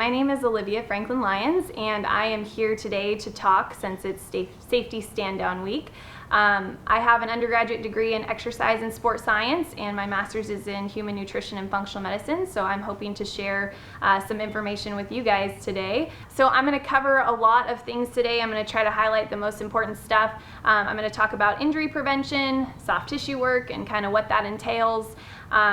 My name is Olivia Franklin-Lyons, and I am here today to talk, since it's Safety Stand Down week. I have an undergraduate degree in exercise and sport science, and my master's is in human nutrition and functional medicine, so I'm hoping to share some information with you guys today. So I'm going to cover a lot of things today. I'm going to try to highlight the most important stuff. I'm going to talk about injury prevention, soft tissue work, and kind of what that entails.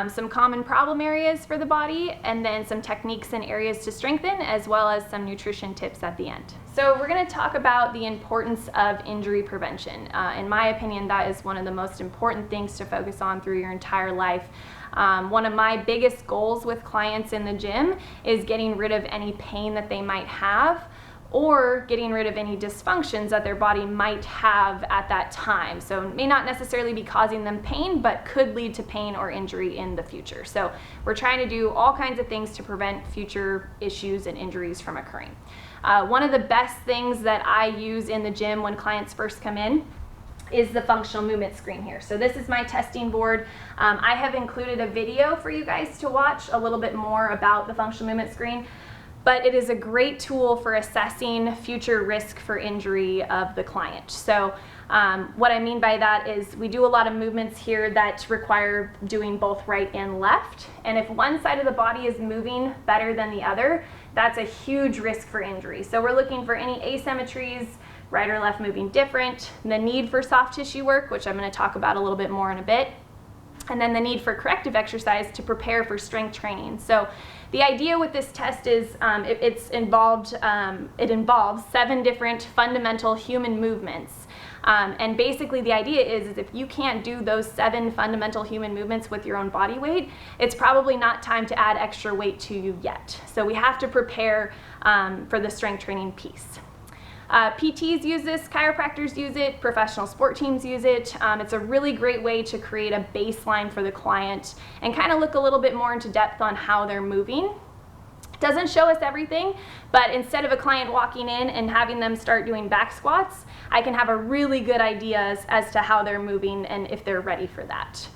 Some common problem areas for the body, and then some techniques and areas to strengthen, as well as some nutrition tips at the end. So we're going to talk about the importance of injury prevention. In my opinion, that is one of the most important things to focus on through your entire life. One of my biggest goals with clients in the gym is getting rid of any pain that they might have, or getting rid of any dysfunctions that their body might have at that time. So it may not necessarily be causing them pain, but could lead to pain or injury in the future. So we're trying to do all kinds of things to prevent future issues and injuries from occurring. One of the best things that I use in the gym when clients first come in is the functional movement screen here. So this is my testing board. I have included a video for you guys to watch a little bit more about the functional movement screen. But it is a great tool for assessing future risk for injury of the client. So what I mean by that is we do a lot of movements here that require doing both right and left. And if one side of the body is moving better than the other, that's a huge risk for injury. So we're looking for any asymmetries, right or left moving different, the need for soft tissue work, which I'm going to talk about a little bit more in a bit, and then the need for corrective exercise to prepare for strength training. So the idea with this test is it involves 7 different fundamental human movements. And basically the idea is if you can't do those 7 fundamental human movements with your own body weight, it's probably not time to add extra weight to you yet. So we have to prepare for the strength training piece. PTs use this, chiropractors use it, professional sport teams use it. It's a really great way to create a baseline for the client and kind of look a little bit more into depth on how they're moving. It doesn't show us everything, but instead of a client walking in and having them start doing back squats, I can have a really good idea as to how they're moving and if they're ready for that.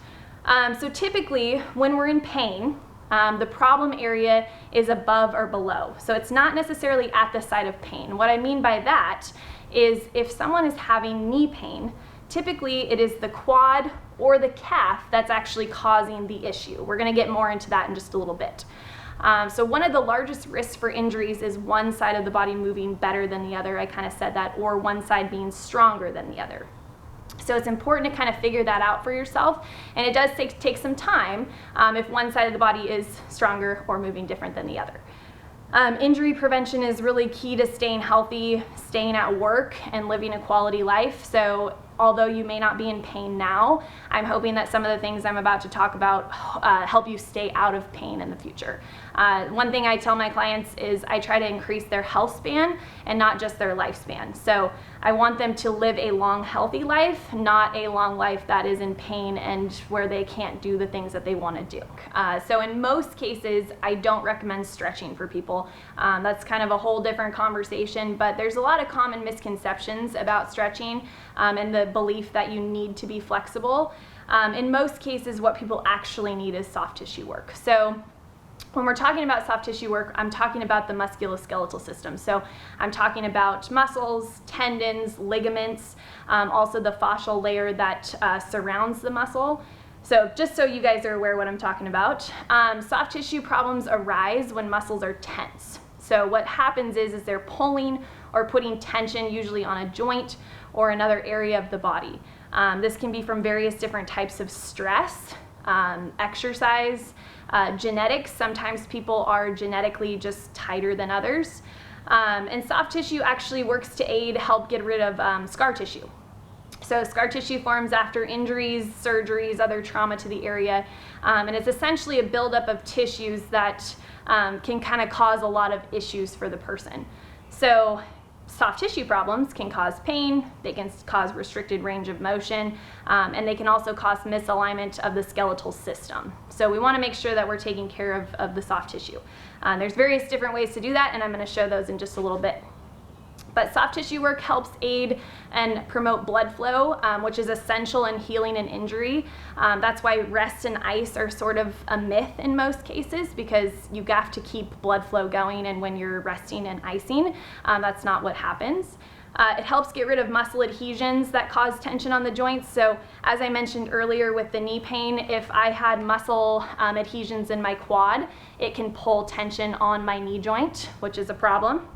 So typically when we're in pain, the problem area is above or below. So it's not necessarily at the site of pain. What I mean by that is if someone is having knee pain, typically it is the quad or the calf that's actually causing the issue. We're going to get more into that in just a little bit. So one of the largest risks for injuries is one side of the body moving better than the other. I kind of said that, or one side being stronger than the other. So it's important to kind of figure that out for yourself, and it does take some time if one side of the body is stronger or moving different than the other. Injury prevention is really key to staying healthy, staying at work, and living a quality life. So although you may not be in pain now, I'm hoping that some of the things I'm about to talk about help you stay out of pain in the future. One thing I tell my clients is I try to increase their health span and not just their lifespan. So I want them to live a long, healthy life, not a long life that is in pain and where they can't do the things that they want to do. So in most cases, I don't recommend stretching for people. That's kind of a whole different conversation, but there's a lot of common misconceptions about stretching and the belief that you need to be flexible. In most cases, what people actually need is soft tissue work. So when we're talking about soft tissue work, I'm talking about the musculoskeletal system. So I'm talking about muscles, tendons, ligaments, also the fascial layer that surrounds the muscle. So just so you guys are aware what I'm talking about, soft tissue problems arise when muscles are tense. So what happens is they're pulling or putting tension usually on a joint or another area of the body. This can be from various different types of stress, exercise, genetics. Sometimes people are genetically just tighter than others. And soft tissue actually works to help get rid of scar tissue. So scar tissue forms after injuries, surgeries, other trauma to the area. And it's essentially a buildup of tissues that can kind of cause a lot of issues for the person. So soft tissue problems can cause pain, they can cause restricted range of motion, and they can also cause misalignment of the skeletal system. So we want to make sure that we're taking care of the soft tissue. There's various different ways to do that, and I'm going to show those in just a little bit. But soft tissue work helps aid and promote blood flow, which is essential in healing an injury. That's why rest and ice are sort of a myth in most cases, because you have to keep blood flow going, and when you're resting and icing, that's not what happens. It helps get rid of muscle adhesions that cause tension on the joints. So as I mentioned earlier with the knee pain, if I had muscle adhesions in my quad, it can pull tension on my knee joint, which is a problem.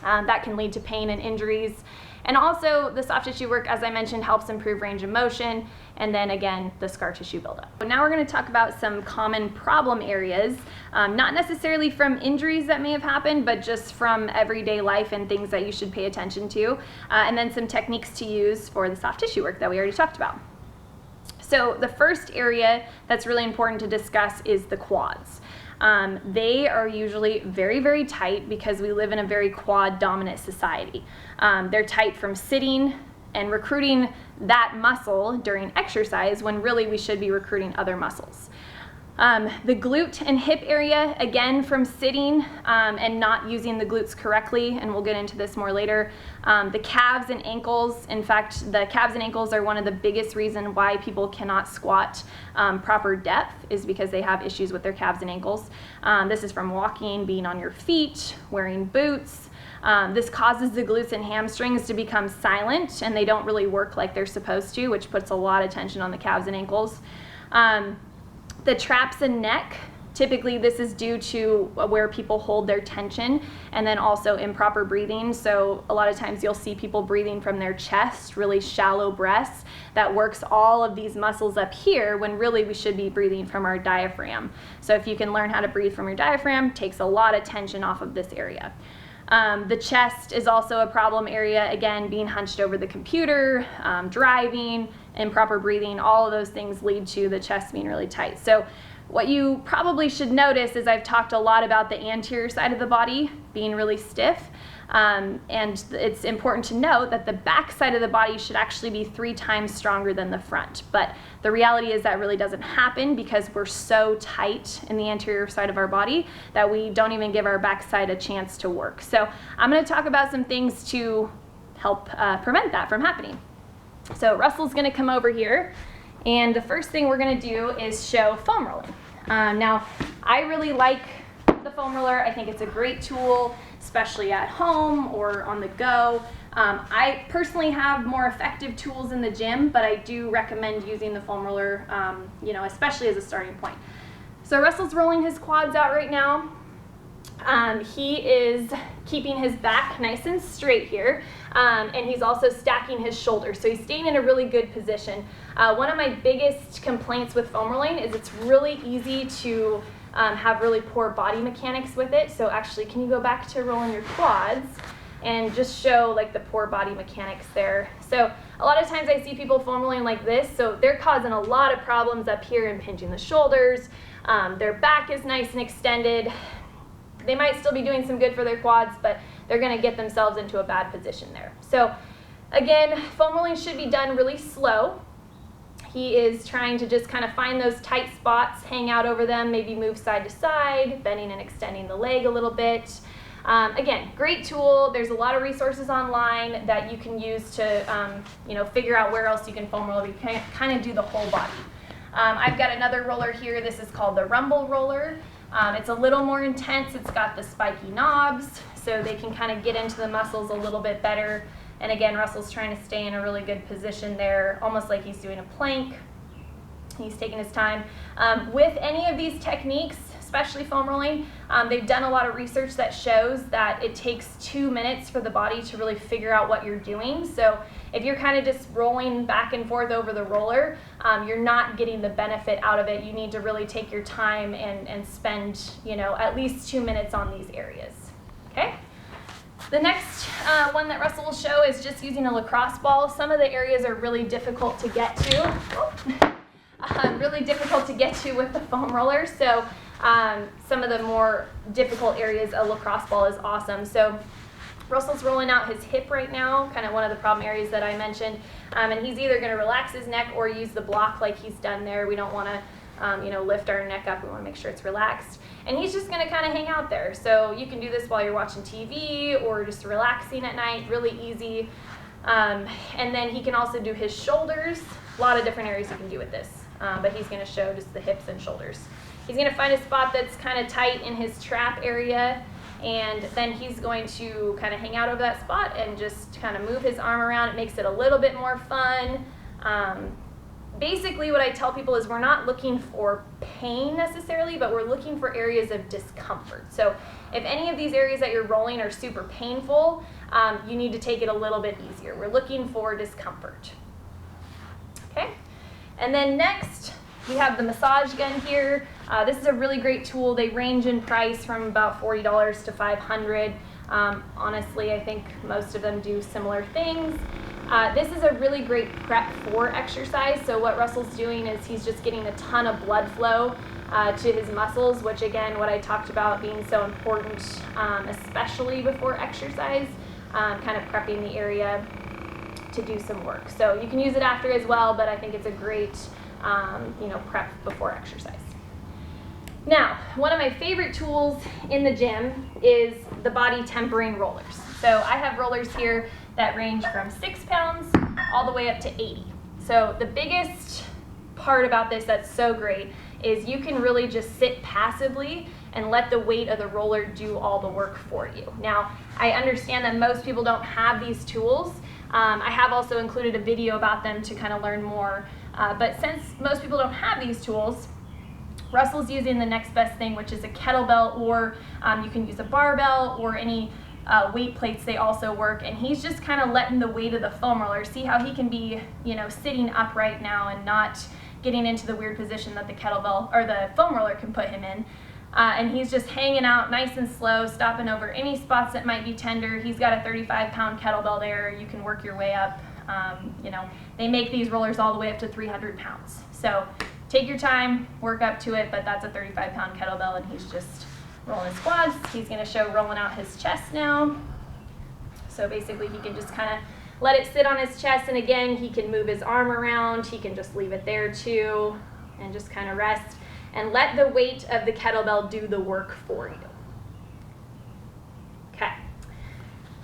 That can lead to pain and injuries. And also the soft tissue work, as I mentioned, helps improve range of motion, and then again, the scar tissue buildup. So now we're going to talk about some common problem areas, not necessarily from injuries that may have happened, but just from everyday life and things that you should pay attention to, and then some techniques to use for the soft tissue work that we already talked about. So the first area that's really important to discuss is the quads. They are usually very, very tight because we live in a very quad dominant society. They're tight from sitting and recruiting that muscle during exercise when really we should be recruiting other muscles. The glute and hip area, again, from sitting and not using the glutes correctly, and we'll get into this more later. The calves and ankles, in fact, the calves and ankles are one of the biggest reasons why people cannot squat proper depth, is because they have issues with their calves and ankles. This is from walking, being on your feet, wearing boots. This causes the glutes and hamstrings to become silent, and they don't really work like they're supposed to, which puts a lot of tension on the calves and ankles. The traps and neck, typically this is due to where people hold their tension, and then also improper breathing. So a lot of times you'll see people breathing from their chest, really shallow breaths. That works all of these muscles up here when really we should be breathing from our diaphragm. So if you can learn how to breathe from your diaphragm, it takes a lot of tension off of this area. The chest is also a problem area, again, being hunched over the computer, driving, improper breathing, all of those things lead to the chest being really tight. So what you probably should notice is I've talked a lot about the anterior side of the body being really stiff, and it's important to note that the back side of the body should actually be 3 times stronger than the front. But the reality is that really doesn't happen because we're so tight in the anterior side of our body that we don't even give our back side a chance to work. So I'm going to talk about some things to help prevent that from happening. So Russell's going to come over here, and the first thing we're going to do is show foam rolling. Now, I really like the foam roller. I think it's a great tool, especially at home or on the go. I personally have more effective tools in the gym, but I do recommend using the foam roller, especially as a starting point. So Russell's rolling his quads out right now. He is keeping his back nice and straight here, and he's also stacking his shoulders, so he's staying in a really good position. One of my biggest complaints with foam rolling is it's really easy to have really poor body mechanics with it. So actually, can you go back to rolling your quads and just show like the poor body mechanics there? So a lot of times I see people foam rolling like this, so they're causing a lot of problems up here, impinging the shoulders. Their back is nice and extended. They might still be doing some good for their quads, but they're going to get themselves into a bad position there. So again, foam rolling should be done really slow. He is trying to just kind of find those tight spots, hang out over them, maybe move side to side, bending and extending the leg a little bit. Again, great tool. There's a lot of resources online that you can use to figure out where else you can foam roll. You can kind of do the whole body. I've got another roller here. This is called the rumble roller. It's a little more intense. It's got the spiky knobs, so they can kind of get into the muscles a little bit better. And again, Russell's trying to stay in a really good position there, almost like he's doing a plank. He's taking his time. With any of these techniques, especially foam rolling, they've done a lot of research that shows that it takes 2 minutes for the body to really figure out what you're doing. So if you're kind of just rolling back and forth over the roller, you're not getting the benefit out of it. You need to really take your time and spend, at least 2 minutes on these areas. Okay? The next one that Russell will show is just using a lacrosse ball. Some of the areas are really difficult to get to. Really difficult to get to with the foam roller. So some of the more difficult areas, a lacrosse ball is awesome. So Russell's rolling out his hip right now, kind of one of the problem areas that I mentioned. And he's either going to relax his neck or use the block like he's done there. We don't want to lift our neck up. We want to make sure it's relaxed. And he's just going to kind of hang out there. So you can do this while you're watching TV or just relaxing at night, really easy. And then he can also do his shoulders. A lot of different areas you can do with this, but he's going to show just the hips and shoulders. He's going to find a spot that's kind of tight in his trap area, and then he's going to kind of hang out over that spot and just kind of move his arm around. It makes it a little bit more fun. Basically what I tell people is we're not looking for pain necessarily, but we're looking for areas of discomfort. So if any of these areas that you're rolling are super painful, you need to take it a little bit easier. We're looking for discomfort. Okay, and then next we have the massage gun here. This is a really great tool. They range in price from about $40 to $500. Honestly, I think most of them do similar things. This is a really great prep for exercise. So what Russell's doing is he's just getting a ton of blood flow to his muscles, which again, what I talked about being so important, especially before exercise, kind of prepping the area to do some work. So you can use it after as well, but I think it's a great prep before exercise. Now, one of my favorite tools in the gym is the body tempering rollers. So I have rollers here that range from 6 pounds all the way up to 80. So the biggest part about this that's so great is you can really just sit passively and let the weight of the roller do all the work for you. Now, I understand that most people don't have these tools. I have also included a video about them to kind of learn more. But since most people don't have these tools, Russell's using the next best thing, which is a kettlebell, or you can use a barbell or any weight plates. They also work, and he's just kind of letting the weight of the foam roller, see how he can be, sitting upright now and not getting into the weird position that the kettlebell or the foam roller can put him in. And he's just hanging out nice and slow, stopping over any spots that might be tender. He's got a 35-pound kettlebell there. You can work your way up. They make these rollers all the way up to 300 pounds. So take your time, work up to it, but that's a 35-pound kettlebell, and he's just rolling his quads. He's going to show rolling out his chest now. So basically he can just kind of let it sit on his chest, and again, he can move his arm around. He can just leave it there too and just kind of rest and let the weight of the kettlebell do the work for you. Okay.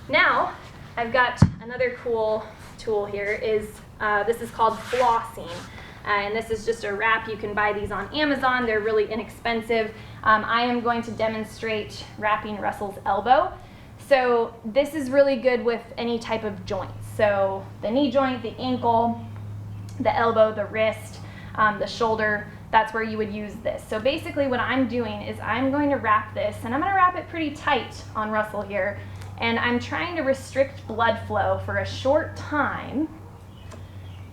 Now, I've got another cool tool here. This is called flossing. And this is just a wrap. You can buy these on Amazon. They're really inexpensive. I am going to demonstrate wrapping Russell's elbow. So this is really good with any type of joint. So the knee joint, the ankle, the elbow, the wrist, the shoulder, that's where you would use this. So basically what I'm doing is I'm going to wrap this, and I'm going to wrap it pretty tight on Russell here. And I'm trying to restrict blood flow for a short time.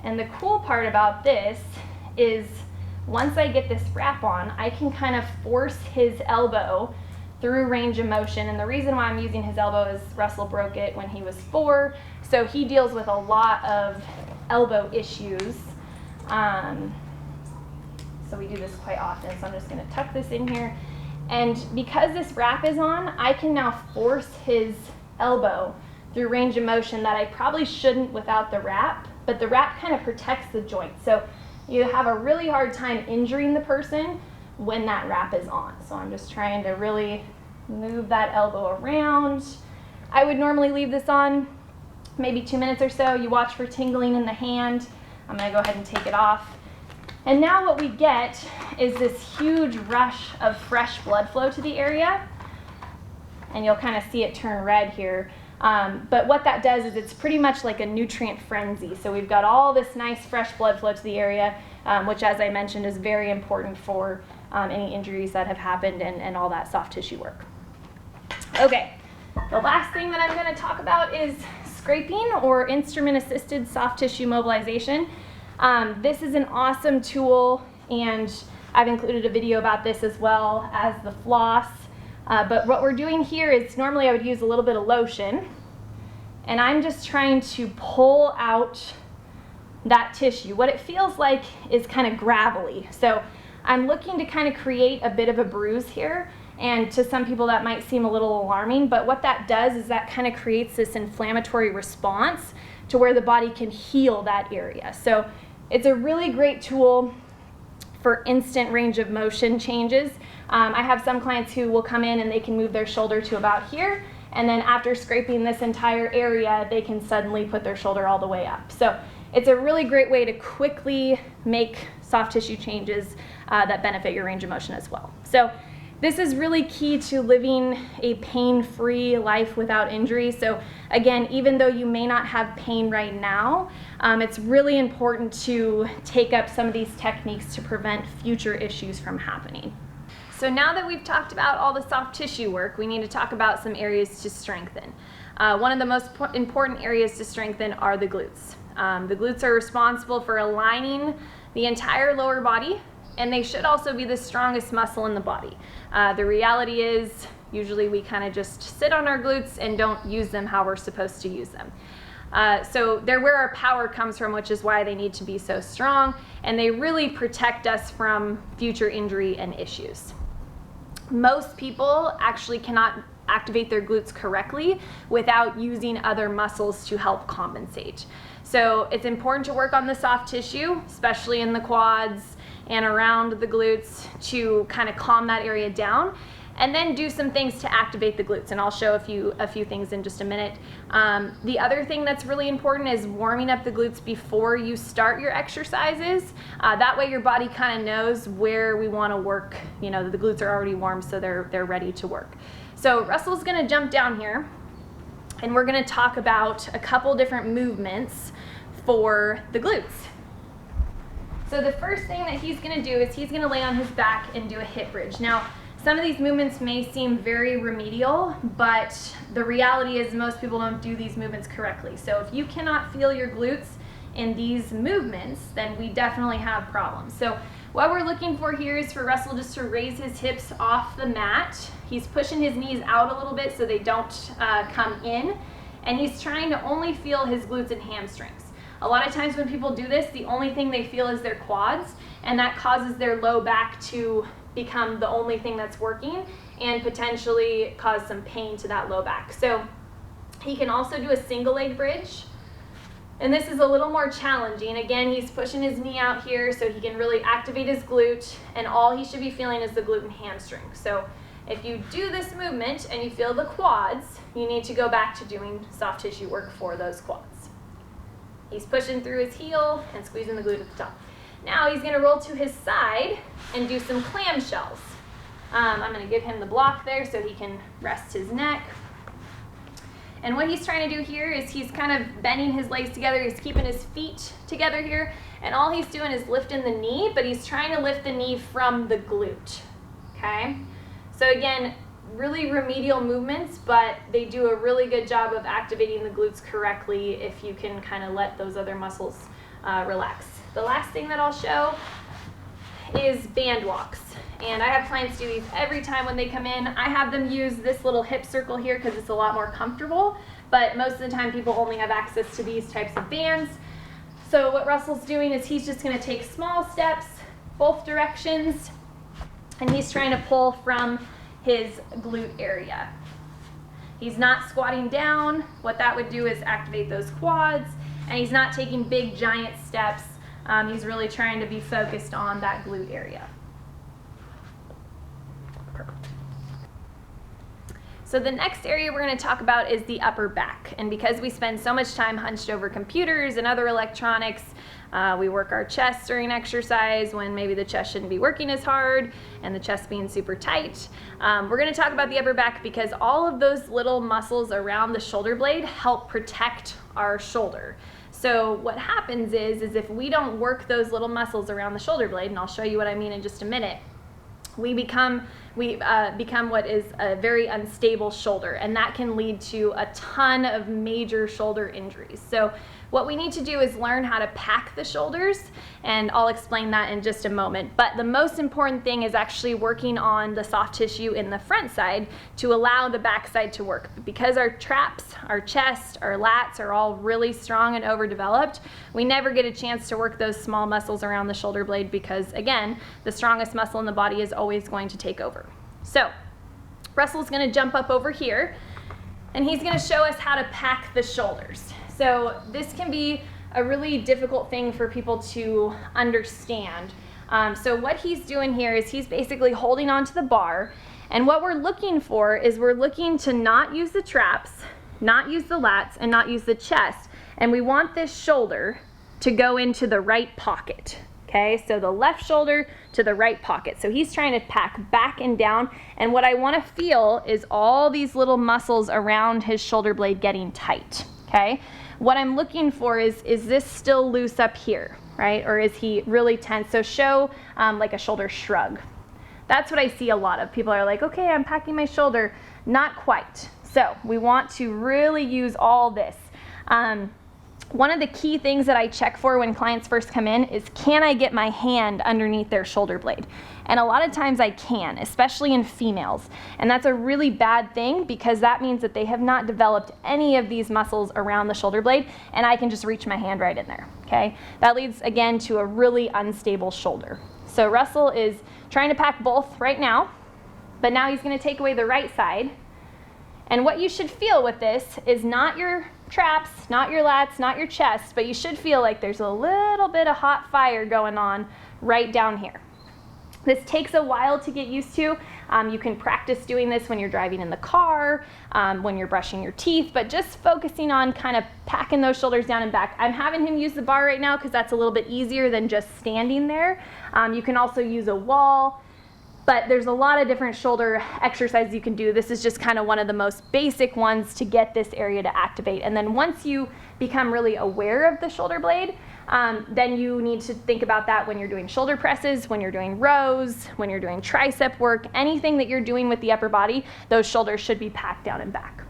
And the cool part about this is once I get this wrap on, I can kind of force his elbow through range of motion. And the reason why I'm using his elbow is Russell broke it when he was 4. So he deals with a lot of elbow issues. So we do this quite often. So I'm just going to tuck this in here. And because this wrap is on, I can now force his elbow through range of motion that I probably shouldn't without the wrap. But the wrap kind of protects the joint. So you have a really hard time injuring the person when that wrap is on. So I'm just trying to really move that elbow around. I would normally leave this on maybe 2 minutes or so. You watch for tingling in the hand. I'm gonna go ahead and take it off. And now what we get is this huge rush of fresh blood flow to the area. And you'll kind of see it turn red here. But what that does is it's pretty much like a nutrient frenzy. So we've got all this nice fresh blood flow to the area, which, as I mentioned, is very important for any injuries that have happened and all that soft tissue work. Okay, the last thing that I'm going to talk about is scraping or instrument-assisted soft tissue mobilization. This is an awesome tool, and I've included a video about this as well as the floss. But what we're doing here is normally I would use a little bit of lotion, and I'm just trying to pull out that tissue. What it feels like is kind of gravelly. So I'm looking to kind of create a bit of a bruise here, and to some people that might seem a little alarming, but what that does is that kind of creates this inflammatory response to where the body can heal that area. So it's a really great tool. for instant range of motion changes. I have some clients who will come in and they can move their shoulder to about here, and then after scraping this entire area, they can suddenly put their shoulder all the way up. So it's a really great way to quickly make soft tissue changes that benefit your range of motion as well. So this is really key to living a pain-free life without injury. So again, even though you may not have pain right now, it's really important to take up some of these techniques to prevent future issues from happening. So now that we've talked about all the soft tissue work, we need to talk about some areas to strengthen. One of the most important areas to strengthen are the glutes. The glutes are responsible for aligning the entire lower body, and they should also be the strongest muscle in the body. The reality is, usually we kind of just sit on our glutes and don't use them how we're supposed to use them. So they're where our power comes from, which is why they need to be so strong, and they really protect us from future injury and issues. Most people actually cannot activate their glutes correctly without using other muscles to help compensate. So it's important to work on the soft tissue, especially in the quads and around the glutes, to kind of calm that area down, and then do some things to activate the glutes, and I'll show a few things in just a minute. The other thing that's really important is warming up the glutes before you start your exercises. That way your body kind of knows where we want to work. You know, the glutes are already warm, so they're ready to work. So Russell's going to jump down here, and we're going to talk about a couple different movements for the glutes. So the first thing that he's going to do is he's going to lay on his back and do a hip bridge. Now, some of these movements may seem very remedial, but the reality is most people don't do these movements correctly. So if you cannot feel your glutes in these movements, then we definitely have problems. So what we're looking for here is for Russell just to raise his hips off the mat. He's pushing his knees out a little bit so they don't come in, and he's trying to only feel his glutes and hamstrings. A lot of times when people do this, the only thing they feel is their quads, and that causes their low back to become the only thing that's working and potentially cause some pain to that low back. So he can also do a single leg bridge, and this is a little more challenging. Again, he's pushing his knee out here so he can really activate his glute, and all he should be feeling is the glute and hamstring. So if you do this movement and you feel the quads, you need to go back to doing soft tissue work for those quads. He's pushing through his heel and squeezing the glute at the top. Now he's going to roll to his side and do some clamshells. I'm going to give him the block there so he can rest his neck. And what he's trying to do here is he's kind of bending his legs together. He's keeping his feet together here. And all he's doing is lifting the knee, but he's trying to lift the knee from the glute. Okay? So again, really remedial movements, but they do a really good job of activating the glutes correctly if you can kind of let those other muscles relax. The last thing that I'll show is band walks, and I have clients do these every time when they come in. I have them use this little hip circle here because it's a lot more comfortable, but most of the time people only have access to these types of bands. So what Russell's doing is he's just going to take small steps both directions, and he's trying to pull from his glute area. He's not squatting down. What that would do is activate those quads, and he's not taking big giant steps. He's really trying to be focused on that glute area. Perfect. So the next area we're going to talk about is the upper back, and because we spend so much time hunched over computers and other electronics, we work our chest during exercise when maybe the chest shouldn't be working as hard and the chest being super tight. We're going to talk about the upper back because all of those little muscles around the shoulder blade help protect our shoulder. So what happens is if we don't work those little muscles around the shoulder blade, and I'll show you what I mean in just a minute, we become what is a very unstable shoulder, and that can lead to a ton of major shoulder injuries. So what we need to do is learn how to pack the shoulders, and I'll explain that in just a moment. But the most important thing is actually working on the soft tissue in the front side to allow the back side to work. Because our traps, our chest, our lats are all really strong and overdeveloped, we never get a chance to work those small muscles around the shoulder blade because, again, the strongest muscle in the body is always going to take over. So Russell's going to jump up over here, and he's going to show us how to pack the shoulders. So this can be a really difficult thing for people to understand. So what he's doing here is he's basically holding onto the bar, and what we're looking for is we're looking to not use the traps, not use the lats, and not use the chest, and we want this shoulder to go into the right pocket. Okay, so the left shoulder to the right pocket. So he's trying to pack back and down, and what I want to feel is all these little muscles around his shoulder blade getting tight. Okay, what I'm looking for is this still loose up here, right? Or is he really tense? So show like a shoulder shrug. That's what I see a lot of. People are like, okay, I'm packing my shoulder. Not quite. So we want to really use all this. One of the key things that I check for when clients first come in is, can I get my hand underneath their shoulder blade? And a lot of times I can, especially in females. And that's a really bad thing, because that means that they have not developed any of these muscles around the shoulder blade, and I can just reach my hand right in there, okay? That leads, again, to a really unstable shoulder. So Russell is trying to pack both right now, but now he's gonna take away the right side. And what you should feel with this is not your traps, not your lats, not your chest, but you should feel like there's a little bit of hot fire going on right down here. This takes a while to get used to. You can practice doing this when you're driving in the car, when you're brushing your teeth, but just focusing on kind of packing those shoulders down and back. I'm having him use the bar right now because that's a little bit easier than just standing there. You can also use a wall. But there's a lot of different shoulder exercises you can do. This is just kind of one of the most basic ones to get this area to activate. And then once you become really aware of the shoulder blade, then you need to think about that when you're doing shoulder presses, when you're doing rows, when you're doing tricep work, anything that you're doing with the upper body, those shoulders should be packed down and back.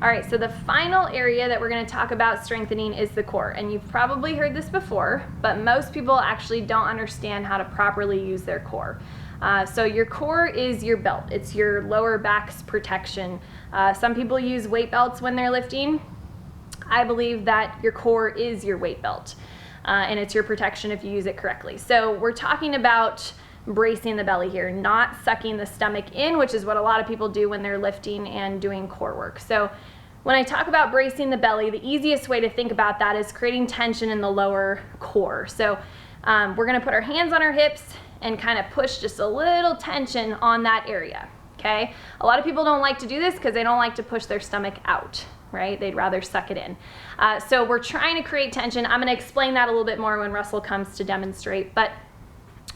All right, so the final area that we're gonna talk about strengthening is the core. And you've probably heard this before, but most people actually don't understand how to properly use their core. So your core is your belt. It's your lower back's protection. Some people use weight belts when they're lifting. I believe that your core is your weight belt, and it's your protection if you use it correctly. So we're talking about bracing the belly here, not sucking the stomach in, which is what a lot of people do when they're lifting and doing core work. So when I talk about bracing the belly, the easiest way to think about that is creating tension in the lower core. So we're gonna put our hands on our hips and kind of push just a little tension on that area, okay? A lot of people don't like to do this because they don't like to push their stomach out, right? They'd rather suck it in. So we're trying to create tension. I'm gonna explain that a little bit more when Russell comes to demonstrate, but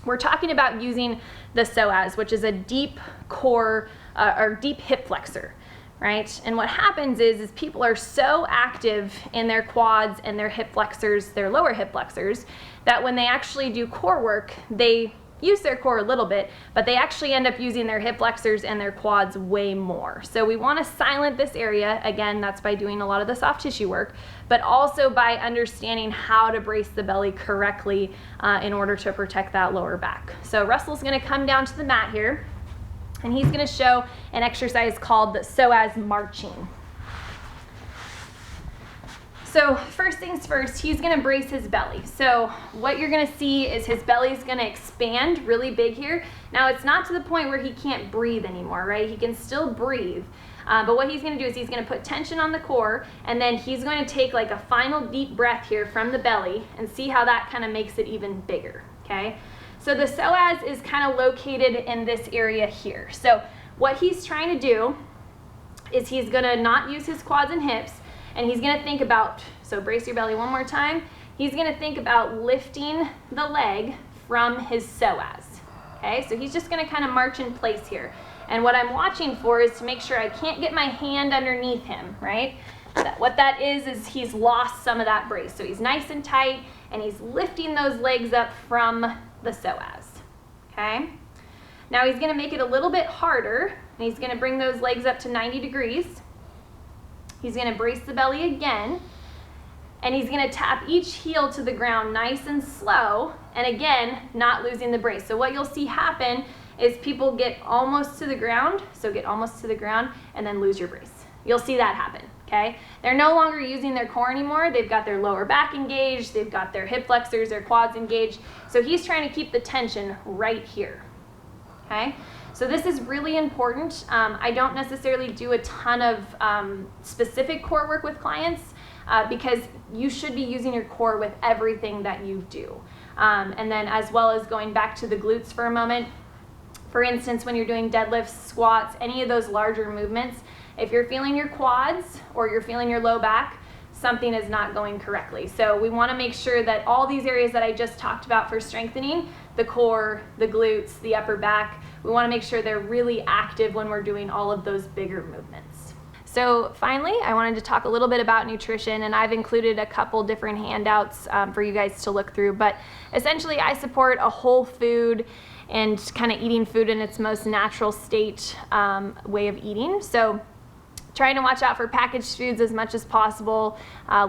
we're talking about using the psoas, which is a deep core, or deep hip flexor, right? And what happens is people are so active in their quads and their hip flexors, their lower hip flexors, that when they actually do core work, they use their core a little bit, but they actually end up using their hip flexors and their quads way more. So we want to silence this area. Again, that's by doing a lot of the soft tissue work, but also by understanding how to brace the belly correctly in order to protect that lower back. So Russell's going to come down to the mat here, and he's going to show an exercise called the psoas marching. So first things first, he's gonna brace his belly. So what you're gonna see is his belly's gonna expand really big here. Now it's not to the point where he can't breathe anymore, right? He can still breathe. But what he's gonna do is he's gonna put tension on the core, and then he's going to take like a final deep breath here from the belly and see how that kind of makes it even bigger, okay? So the psoas is kind of located in this area here. So what he's trying to do is he's gonna not use his quads and hips, and he's gonna think about, so brace your belly one more time, he's gonna think about lifting the leg from his psoas, okay? So he's just gonna kind of march in place here. And what I'm watching for is to make sure I can't get my hand underneath him, right? What that is he's lost some of that brace. So he's nice and tight, and he's lifting those legs up from the psoas, okay? Now he's gonna make it a little bit harder, and he's gonna bring those legs up to 90 degrees. He's gonna brace the belly again, and he's gonna tap each heel to the ground nice and slow, and again, not losing the brace. So what you'll see happen is people get almost to the ground, so get almost to the ground, and then lose your brace. You'll see that happen, okay? They're no longer using their core anymore. They've got their lower back engaged, they've got their hip flexors, their quads engaged, so he's trying to keep the tension right here, okay? So this is really important. I don't necessarily do a ton of specific core work with clients. because you should be using your core with everything that you do. And then as well as going back to the glutes for a moment, for instance, when you're doing deadlifts, squats, any of those larger movements, if you're feeling your quads or you're feeling your low back, something is not going correctly. So we want to make sure that all these areas that I just talked about for strengthening, the core, the glutes, the upper back, we want to make sure they're really active when we're doing all of those bigger movements. So finally, I wanted to talk a little bit about nutrition, and I've included a couple different handouts for you guys to look through, but essentially I support a whole food and kind of eating food in its most natural state way of eating. So trying to watch out for packaged foods as much as possible,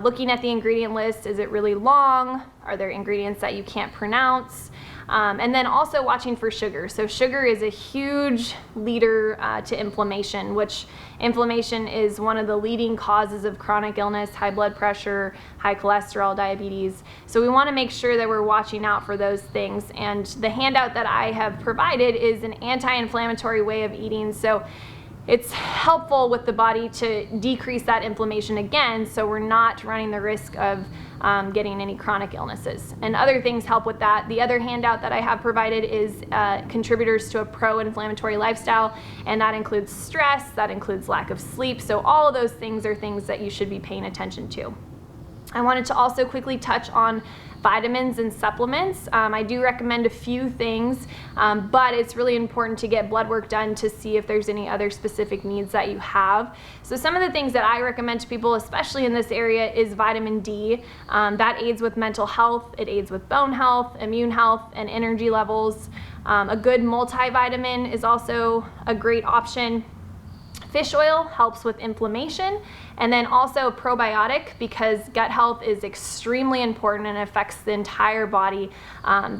looking at the ingredient list, is it really long? Are there ingredients that you can't pronounce? And then also watching for sugar. So sugar is a huge leader to inflammation, which inflammation is one of the leading causes of chronic illness, high blood pressure, high cholesterol, diabetes. So we want to make sure that we're watching out for those things. And the handout that I have provided is an anti-inflammatory way of eating. So it's helpful with the body to decrease that inflammation again, so we're not running the risk of getting any chronic illnesses. And other things help with that. The other handout that I have provided is contributors to a pro-inflammatory lifestyle, and that includes stress, that includes lack of sleep. So all of those things are things that you should be paying attention to. I wanted to also quickly touch on vitamins and supplements. I do recommend a few things, but it's really important to get blood work done to see if there's any other specific needs that you have. So some of the things that I recommend to people, especially in this area, is vitamin D. That aids with mental health, it aids with bone health, immune health, and energy levels. A good multivitamin is also a great option. Fish oil helps with inflammation, and then also a probiotic, because gut health is extremely important and affects the entire body.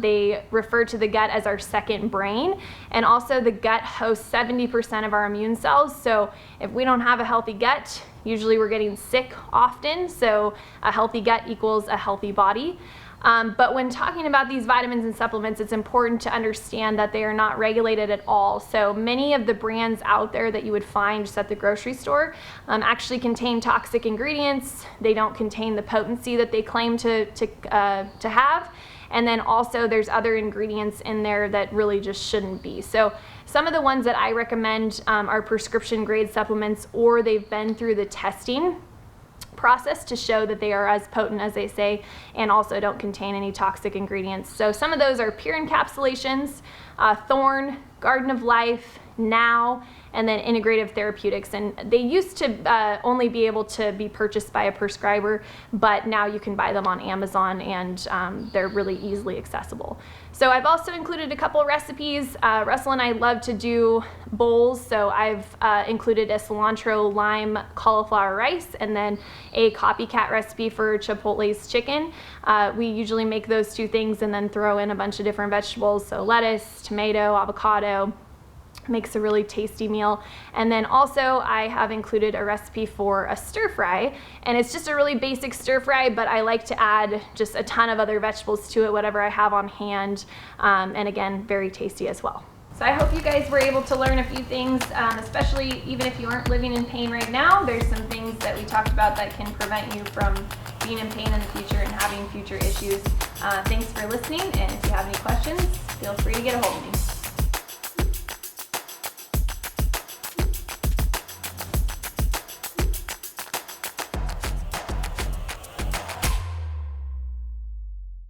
They refer to the gut as our second brain, and also the gut hosts 70% of our immune cells. So if we don't have a healthy gut, usually we're getting sick often. So a healthy gut equals a healthy body. But when talking about these vitamins and supplements, it's important to understand that they are not regulated at all. So many of the brands out there that you would find just at the grocery store actually contain toxic ingredients. They don't contain the potency that they claim to have. And then also there's other ingredients in there that really just shouldn't be. So some of the ones that I recommend are prescription grade supplements, or they've been through the testing process to show that they are as potent as they say, and also don't contain any toxic ingredients. So some of those are pure encapsulations, Thorne, Garden of Life, Now, and then Integrative Therapeutics. And they used to only be able to be purchased by a prescriber, but now you can buy them on Amazon, and they're really easily accessible. So I've also included a couple recipes. Russell and I love to do bowls, so I've included a cilantro lime cauliflower rice, and then a copycat recipe for Chipotle's chicken. We usually make those two things and then throw in a bunch of different vegetables, so lettuce, tomato, avocado. Makes a really tasty meal. And then also I have included a recipe for a stir fry, and it's just a really basic stir fry, but I like to add just a ton of other vegetables to it, whatever I have on hand, and again, very tasty as well. So I hope you guys were able to learn a few things, especially even if you aren't living in pain right now. There's some things that we talked about that can prevent you from being in pain in the future and having future issues. Thanks for listening, and if you have any questions, feel free to get a hold of me.